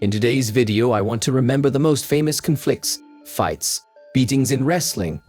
In today's video, I want to remember the most famous conflicts, fights, beatings in wrestling.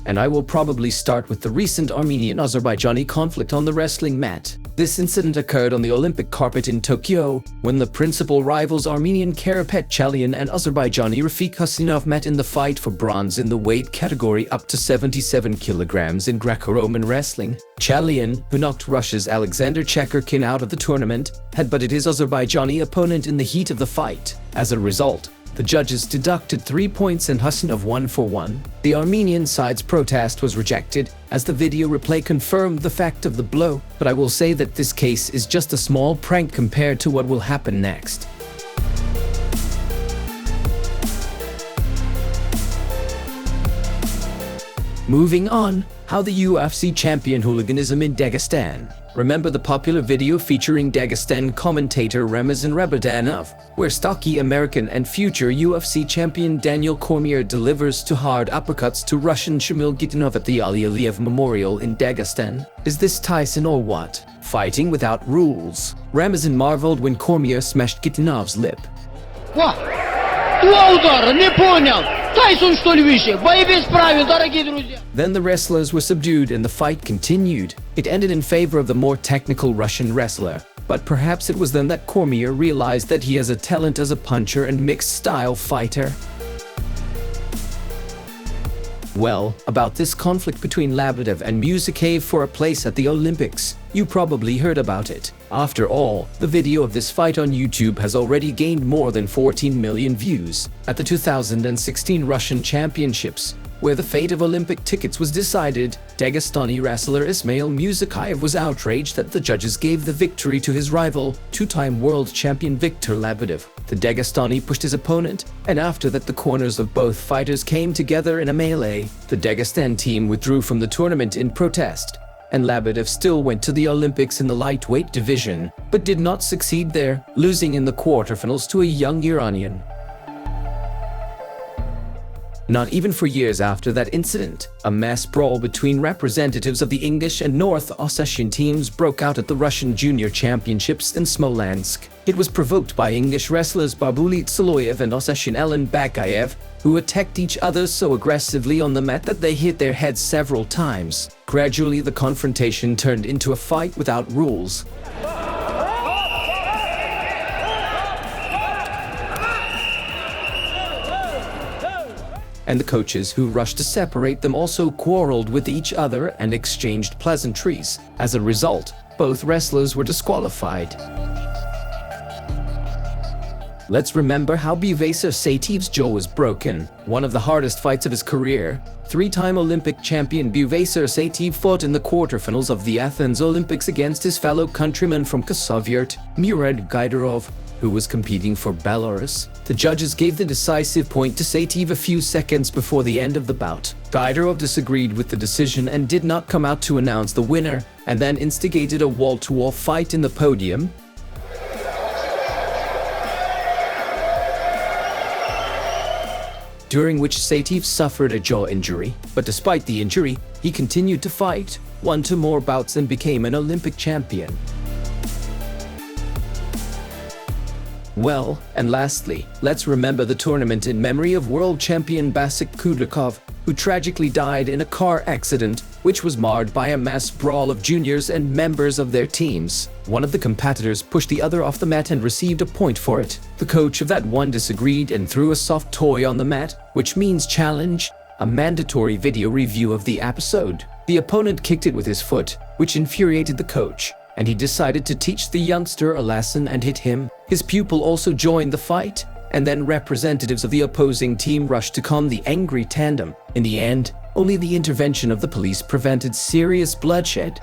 And I will probably start with the recent Armenian-Azerbaijani conflict on the wrestling mat. This incident occurred on the Olympic carpet in Tokyo, when the principal rivals Armenian Karapet Chalian and Azerbaijani Rafik Husinov met in the fight for bronze in the weight category up to 77 kilograms in Greco-Roman wrestling. Chalian, who knocked Russia's Alexander Chekarkin out of the tournament, headbutted his Azerbaijani opponent in the heat of the fight. As a result, the judges deducted 3 points and Husinov won for 1. The Armenian side's protest was rejected, as the video replay confirmed the fact of the blow, but I will say that this case is just a small prank compared to what will happen next. Moving on, how the UFC champion hooliganism in Dagestan. Remember the popular video featuring Dagestan commentator Ramazan Rabadanov, where stocky American and future UFC champion Daniel Cormier delivers two hard uppercuts to Russian Shamil Gitanov at the Ali Aliyev Memorial in Dagestan? Is this Tyson or what? Fighting without rules. Ramazan marveled when Cormier smashed Gitanov's lip. What? Два удара, не понял! Тайсон что ли выше? Бои без правил, дорогие друзья! Then the wrestlers were subdued and the fight continued. It ended in favor of the more technical Russian wrestler. But perhaps it was then that Cormier realized that he has a talent as a puncher and mixed-style fighter. Well, about this conflict between Labadev and Musikaev for a place at the Olympics, you probably heard about it. After all, the video of this fight on YouTube has already gained more than 14 million views. At the 2016 Russian Championships, where the fate of Olympic tickets was decided, Dagestani wrestler Ismail Musikaev was outraged that the judges gave the victory to his rival, two-time world champion Viktor Labadev. The Dagestani pushed his opponent, and after that the corners of both fighters came together in a melee. The Dagestan team withdrew from the tournament in protest, and Labadev still went to the Olympics in the lightweight division, but did not succeed there, losing in the quarterfinals to a young Iranian. Not even for years after that incident, a mass brawl between representatives of the English and North Ossetian teams broke out at the Russian Junior Championships in Smolensk. It was provoked by English wrestlers Babulit Saloyev and Ossetian Ellen Bakayev, who attacked each other so aggressively on the mat that they hit their heads several times. Gradually, the confrontation turned into a fight without rules. And the coaches who rushed to separate them also quarreled with each other and exchanged pleasantries. As a result, both wrestlers were disqualified. Let's remember how Buvasar Sativ's jaw was broken, one of the hardest fights of his career. Three-time Olympic champion Buvasar Sativ fought in the quarterfinals of the Athens Olympics against his fellow countryman from Kosovyurt, Murad Gaidarov, who was competing for Belarus. The judges gave the decisive point to Sativ a few seconds before the end of the bout. Gaidarov disagreed with the decision and did not come out to announce the winner, and then instigated a wall-to-wall fight in the podium. During which Sativ suffered a jaw injury, but despite the injury, he continued to fight, won 2 more bouts and became an Olympic champion. Well, and lastly, let's remember the tournament in memory of world champion Basik Kudakov, who tragically died in a car accident, which was marred by a mass brawl of juniors and members of their teams. One of the competitors pushed the other off the mat and received a point for it. The coach of that one disagreed and threw a soft toy on the mat, which means challenge, a mandatory video review of the episode. The opponent kicked it with his foot, which infuriated the coach, and he decided to teach the youngster a lesson and hit him. His pupil also joined the fight, and then representatives of the opposing team rushed to calm the angry tandem. In the end, only the intervention of the police prevented serious bloodshed.